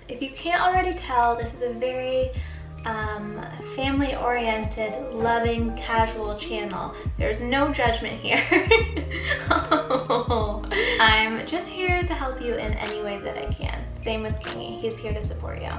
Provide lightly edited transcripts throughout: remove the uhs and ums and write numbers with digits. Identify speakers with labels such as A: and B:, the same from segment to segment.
A: If you can't already tell, this is a very family-oriented, loving, casual channel. There's no judgment here. I'm just here to help you in any way that I can. Same with Kingy, he's here to support you.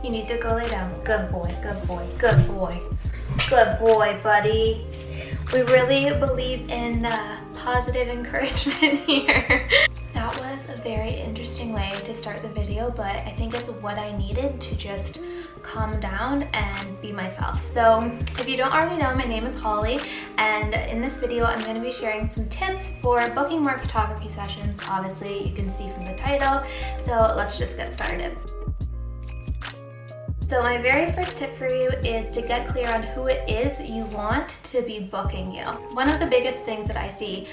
A: You need to go lay down. Good boy, good boy, good boy. Good boy, buddy. We really believe in positive encouragement here. That was a very interesting way to start the video, but I think it's what I needed to just calm down and be myself. So if you don't already know, my name is Holly, and in this video I'm going to be sharing some tips for booking more photography sessions. Obviously you can see from the title, so let's just get started. So my very first tip for you is to get clear on who it is you want to be booking you. One of the biggest things that I see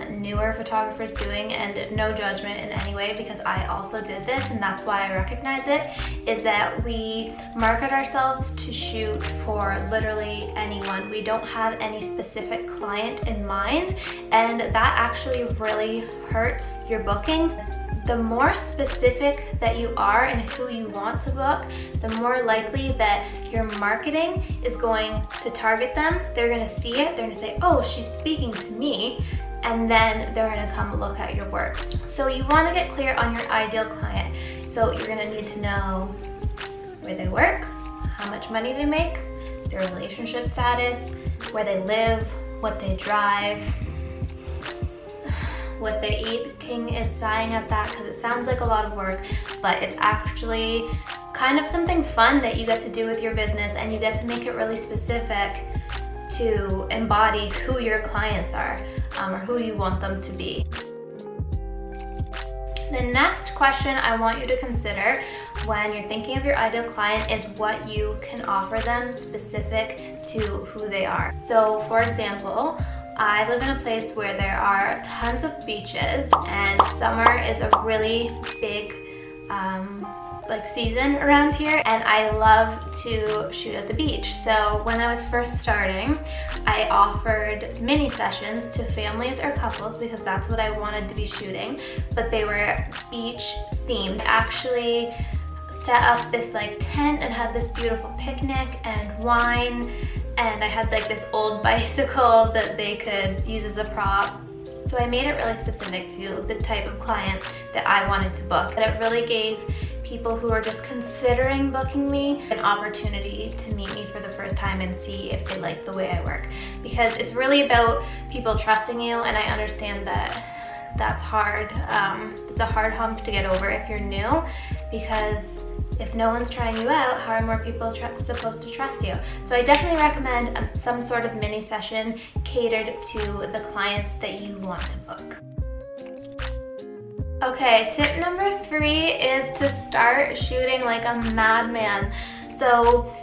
A: newer photographers doing, and no judgment in any way because I also did this and that's why I recognize it, is that we market ourselves to shoot for literally anyone. We don't have any specific client in mind, and that actually really hurts your bookings. The more specific that you are and who you want to book, the more likely that your marketing is going to target them. They're going to see it, they're going to say, oh, she's speaking to me, and then they're going to come look at your work. So you want to get clear on your ideal client. So you're going to need to know where they work, how much money they make, their relationship status, where they live, what they drive, what they eat. King is sighing at that because it sounds like a lot of work, but it's actually kind of something fun that you get to do with your business, and you get to make it really specific to embody who your clients are, or who you want them to be. The next question I want you to consider when you're thinking of your ideal client is what you can offer them specific to who they are. So for example, I live in a place where there are tons of beaches, and summer is a really big season around here, and I love to shoot at the beach. So when I was first starting, I offered mini sessions to families or couples because that's what I wanted to be shooting, but they were beach themed. I actually set up this tent and had this beautiful picnic and wine, and I had this old bicycle that they could use as a prop. So I made it really specific to the type of client that I wanted to book. And it really gave people who are just considering booking me an opportunity to meet me for the first time and see if they like the way I work. Because it's really about people trusting you, and I understand that that's hard. It's a hard hump to get over if you're new, because if no one's trying you out, how are more people supposed to trust you? So I definitely recommend some sort of mini session catered to the clients that you want to book. Okay, tip number 3 is to start shooting like a madman. So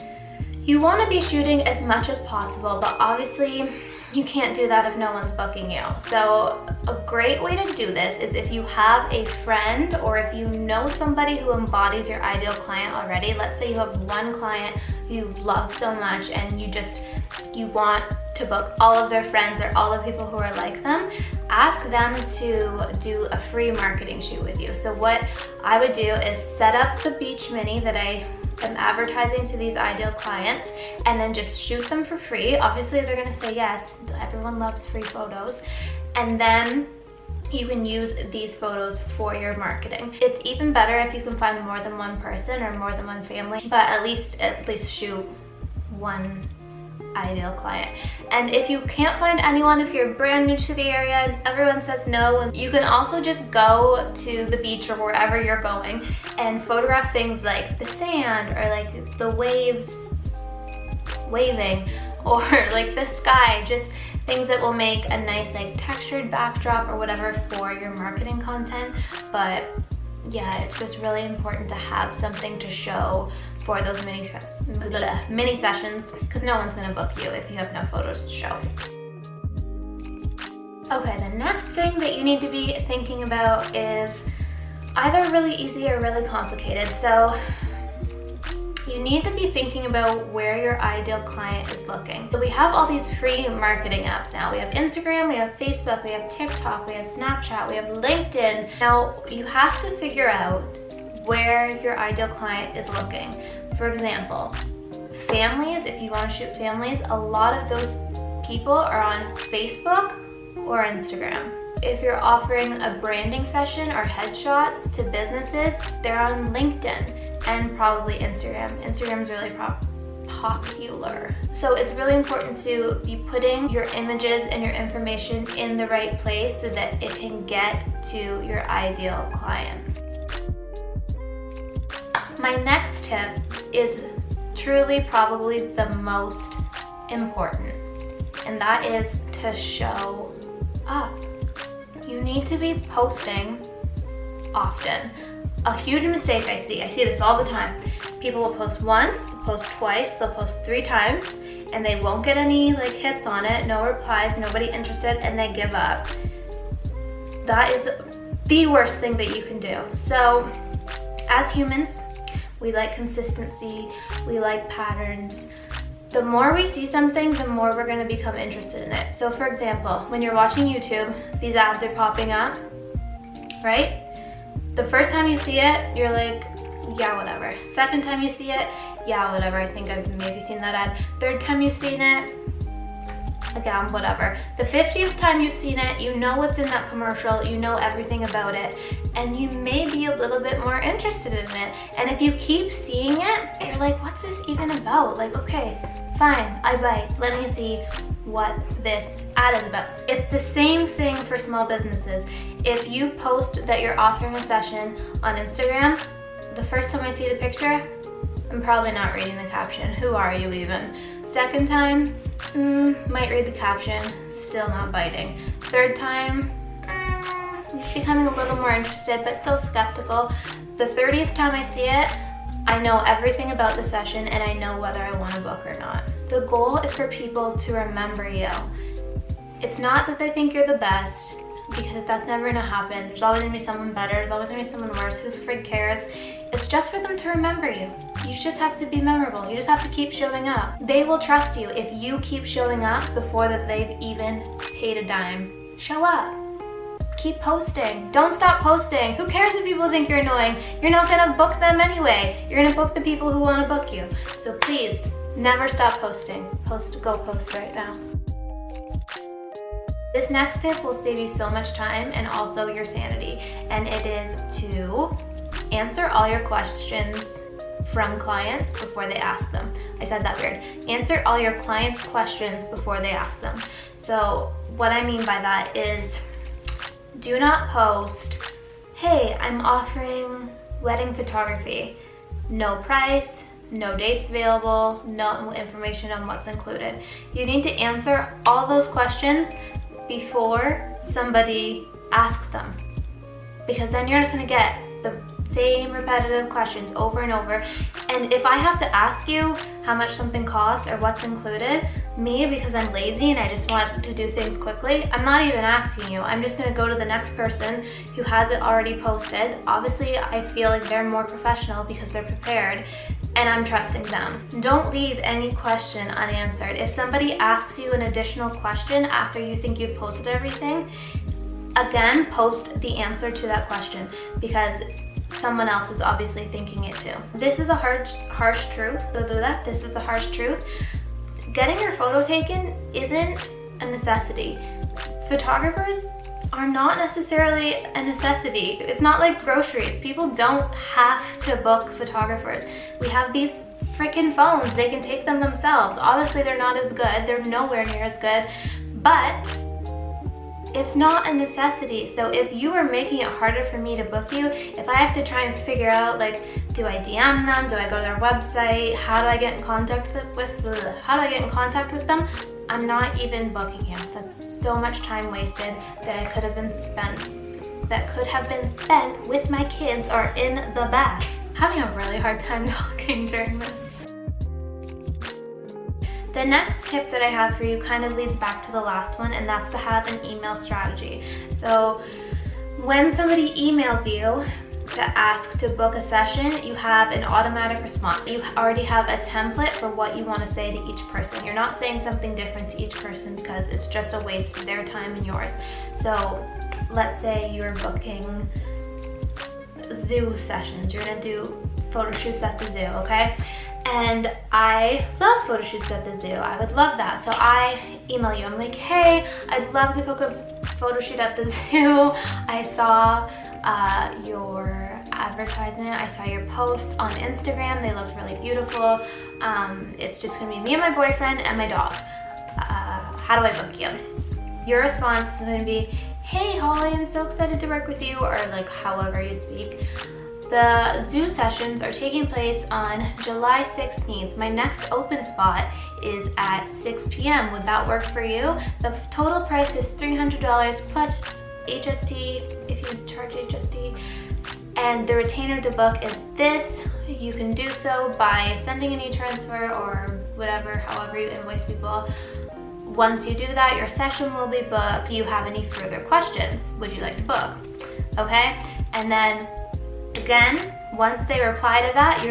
A: you want to be shooting as much as possible, but obviously you can't do that if no one's booking you. So a great way to do this is if you have a friend, or if you know somebody who embodies your ideal client already. Let's say you have one client you love so much and you want to book all of their friends or all the people who are like them. Ask them to do a free marketing shoot with you. So what I would do is set up the beach mini that I am advertising to these ideal clients, and then just shoot them for free. Obviously they're gonna say yes, everyone loves free photos, and then you can use these photos for your marketing. It's even better if you can find more than one person or more than one family, but at least shoot one ideal client. And if you can't find anyone, if you're brand new to the area, everyone says no, you can also just go to the beach or wherever you're going and photograph things like the sand, or the waves waving, or the sky, just things that will make a nice textured backdrop or whatever for your marketing content. But yeah, it's just really important to have something to show for those mini sessions, because no one's gonna book you if you have no photos to show. Okay, the next thing that you need to be thinking about is either really easy or really complicated. So you need to be thinking about where your ideal client is looking. So we have all these free marketing apps now. We have Instagram, we have Facebook, we have TikTok, we have Snapchat, we have LinkedIn. Now you have to figure out where your ideal client is looking. For example, families, if you want to shoot families, a lot of those people are on Facebook or Instagram. If you're offering a branding session or headshots to businesses, they're on LinkedIn and probably Instagram. Instagram's really popular. So it's really important to be putting your images and your information in the right place so that it can get to your ideal client. My next tip is truly probably the most important, and that is to show up. You need to be posting often. A huge mistake I see this all the time. People will post once, post twice, they'll post 3 times, and they won't get any like hits on it, no replies, nobody interested, and they give up. That is the worst thing that you can do. So as humans, we like consistency, we like patterns. The more we see something, the more we're going to become interested in it. So for example, when you're watching YouTube, these ads are popping up, right? The first time you see it, you're like, yeah, whatever. Second time you see it, yeah, whatever. I think I've maybe seen that ad. Third time you've seen it, again, whatever. The 50th time you've seen it, you know what's in that commercial, you know everything about it, and you may be a little bit more interested in it. And if you keep seeing it, you're like, what's this even about? Like, okay, fine, I bite. Let me see what this ad is about. It's the same thing for small businesses. If you post that you're offering a session on Instagram, the first time I see the picture, I'm probably not reading the caption. Who are you even? Second time, might read the caption, still not biting. Third time, becoming a little more interested, but still skeptical. The 30th time I see it, I know everything about the session and I know whether I want to book or not. The goal is for people to remember you. It's not that they think you're the best, because that's never gonna happen. There's always gonna be someone better, there's always gonna be someone worse. Who the frig cares? It's just for them to remember you. You just have to be memorable. You just have to keep showing up. They will trust you if you keep showing up before that they've even paid a dime. Show up. Keep posting. Don't stop posting. Who cares if people think you're annoying? You're not gonna book them anyway. You're gonna book the people who wanna book you. So please, never stop posting. Go post right now. This next tip will save you so much time and also your sanity, and it is to answer all your questions from clients before they ask them. I said that weird. Answer all your clients' questions before they ask them. So what I mean by that is, do not post, hey, I'm offering wedding photography. No price, no dates available, no information on what's included. You need to answer all those questions before somebody asks them, because then you're just gonna get the same repetitive questions over and over. And if I have to ask you how much something costs or what's included, me, because I'm lazy and I just want to do things quickly, I'm not even asking you. I'm just gonna go to the next person who has it already posted. Obviously, I feel like they're more professional because they're prepared, and I'm trusting them. Don't leave any question unanswered. If somebody asks you an additional question after you think you've posted everything, again, post the answer to that question, because someone else is obviously thinking it too. This is a harsh truth. This is a harsh truth. Getting your photo taken isn't a necessity. Photographers are not necessarily a necessity. It's not like groceries. People don't have to book photographers. We have these freaking phones. They can take them themselves. Obviously, they're not as good. They're nowhere near as good, but it's not a necessity. So if you are making it harder for me to book you, if I have to try and figure out, like, do I DM them? Do I go to their website? How do I get in contact with them? I'm not even booking you. That's so much time wasted that could have been spent with my kids or in the bath. Having a really hard time talking during this. The next tip that I have for you kind of leads back to the last one, and that's to have an email strategy. So when somebody emails you to ask to book a session, you have an automatic response. You already have a template for what you want to say to each person. You're not saying something different to each person because it's just a waste of their time and yours. So let's say you're booking zoo sessions. You're gonna do photo shoots at the zoo, okay? And I love photo shoots at the zoo. I would love that. So I email you. I'm like, hey, I'd love to book a photo shoot at the zoo. I saw your advertisement. I saw your posts on Instagram. They looked really beautiful. It's just gonna be me and my boyfriend and my dog. How do I book you? Your response is gonna be, hey Holly, I'm so excited to work with you, or like however you speak. The zoo sessions are taking place on July 16th. My next open spot is at 6 p.m. Would that work for you? The total price is $300 plus HST, if you charge HST. And the retainer to book is this. You can do so by sending an e-transfer or whatever, however you invoice people. Once you do that, your session will be booked. Do you have any further questions? Would you like to book? Okay, and then again, once they reply to that,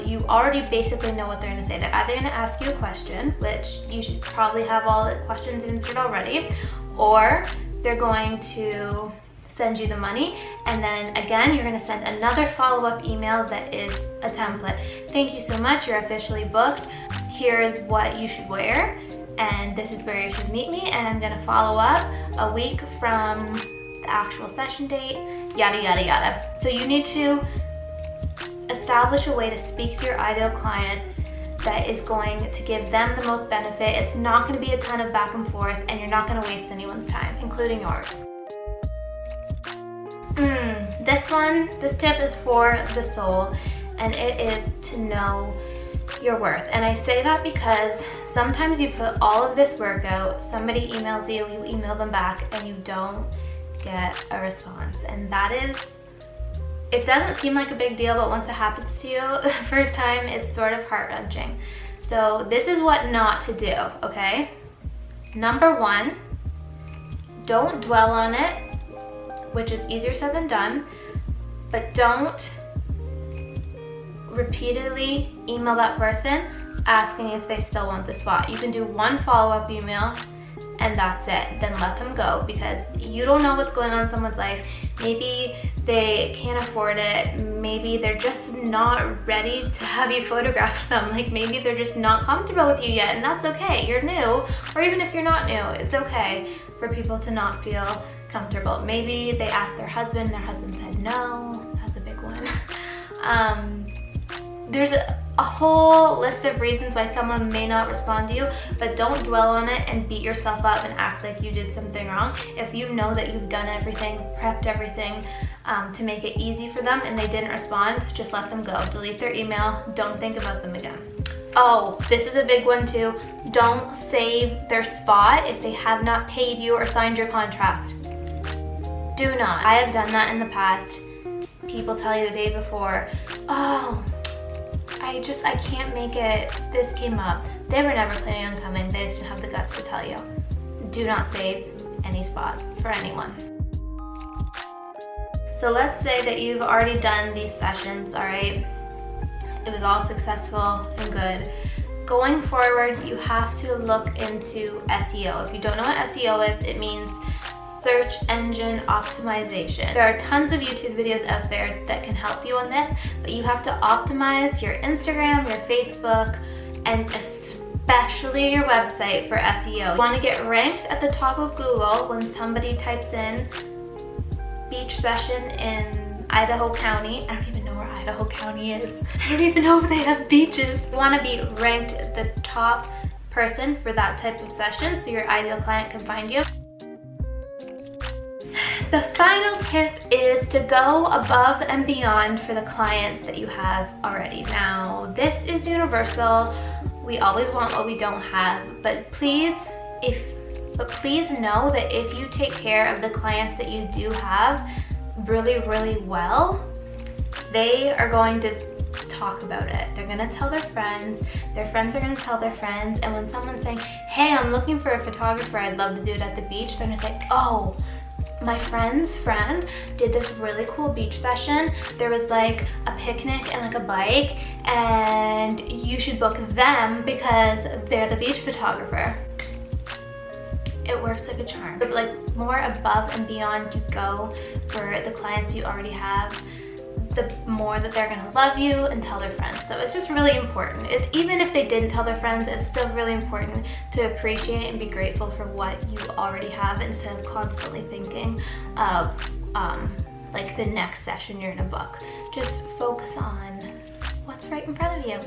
A: you already basically know what they're gonna say. They're either gonna ask you a question, which you should probably have all the questions answered already, or they're going to send you the money, and then again, you're gonna send another follow-up email that is a template. Thank you so much, you're officially booked. Here's what you should wear, and this is where you should meet me, and I'm gonna follow up a week from the actual session date, yada, yada, yada. So you need to establish a way to speak to your ideal client that is going to give them the most benefit. It's not gonna be a ton of back and forth, and you're not gonna waste anyone's time, including yours. This tip is for the soul, and it is to know your worth. And I say that because sometimes you put all of this work out, somebody emails you, you email them back, and you don't get a response. And that is, it doesn't seem like a big deal, but once it happens to you the first time, it's sort of heart-wrenching. So this is what not to do, okay? Number one, don't dwell on it, which is easier said than done, but don't repeatedly email that person asking if they still want the spot. You can do one follow-up email and that's it. Then let them go, because you don't know what's going on in someone's life. Maybe they can't afford it. Maybe they're just not ready to have you photograph them. Like maybe they're just not comfortable with you yet, and that's okay. You're new, or even if you're not new, it's okay for people to not feel comfortable. Maybe they asked their husband said no. That's a big one. There's a whole list of reasons why someone may not respond to you, but don't dwell on it and beat yourself up and act like you did something wrong. If you know that you've done everything, prepped everything to make it easy for them, and they didn't respond, just let them go. Delete their email. Don't think about them again. Oh, this is a big one too. Don't save their spot if they have not paid you or signed your contract. Do not. I have done that in the past. People tell you the day before, oh, I can't make it, this came up. They were never planning on coming, they just didn't have the guts to tell you. Do not save any spots for anyone. So let's say that you've already done these sessions, all right? It was all successful and good. Going forward, you have to look into SEO. If you don't know what SEO is, it means search engine optimization. There are tons of YouTube videos out there that can help you on this, but you have to optimize your Instagram, your Facebook, and especially your website for SEO. You want to get ranked at the top of Google when somebody types in beach session in Idaho County. I don't even know where Idaho County is. I don't even know if they have beaches. You want to be ranked the top person for that type of session so your ideal client can find you. The final tip is to go above and beyond for the clients that you have already. Now, this is universal. We always want what we don't have, but please know that if you take care of the clients that you do have really, really well, they are going to talk about it. They're gonna tell their friends are gonna tell their friends, and when someone's saying, hey, I'm looking for a photographer, I'd love to do it at the beach, they're gonna say, oh, my friend's friend did this really cool beach session. There was like a picnic and like a bike, and you should book them because they're the beach photographer. It works like a charm. But like more above and beyond you go for the clients you already have, the more that they're gonna love you and tell their friends. So it's just really important. Even if they didn't tell their friends, it's still really important to appreciate and be grateful for what you already have instead of constantly thinking of like the next session you're gonna book. Just focus on what's right in front of you.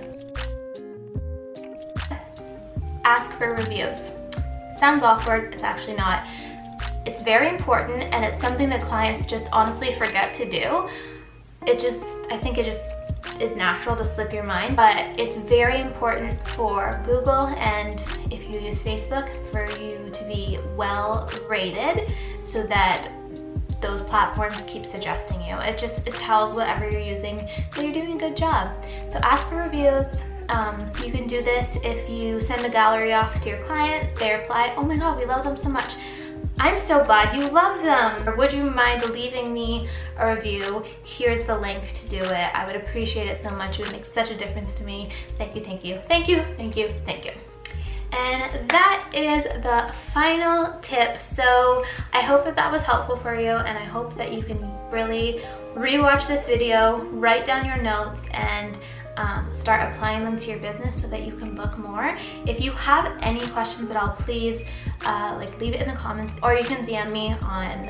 A: Ask for reviews. Sounds awkward, it's actually not. It's very important, and it's something that clients just honestly forget to do. I think it just is natural to slip your mind, but it's very important for Google, and if you use Facebook, for you to be well rated so that those platforms keep suggesting you. It tells whatever you're using that you're doing a good job. So ask for reviews. You can do this if you send a gallery off to your client, they reply, oh my god, we love them so much. I'm so glad you love them. Or would you mind leaving me a review? Here's the link to do it. I would appreciate it so much. It would make such a difference to me. Thank you, thank you, thank you, thank you, thank you. And that is the final tip. So I hope that was helpful for you, and I hope that you can really rewatch this video, write down your notes, and start applying them to your business so that you can book more. If you have any questions at all, please leave it in the comments, or you can DM me on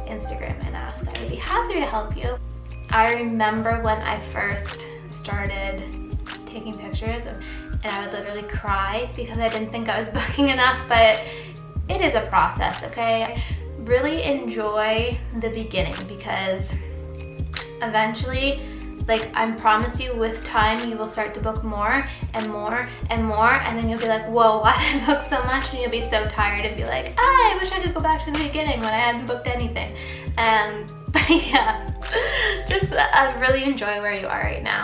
A: Instagram and ask. I would be happy to help you. I remember when I first started taking pictures and I would literally cry because I didn't think I was booking enough, but it is a process, okay? Really enjoy the beginning, because eventually, like, I promise you, with time you will start to book more and more and more, and then you'll be like, whoa, why did I book so much? And you'll be so tired and be like, I wish I could go back to the beginning when I hadn't booked anything. But yeah, just really enjoy where you are right now.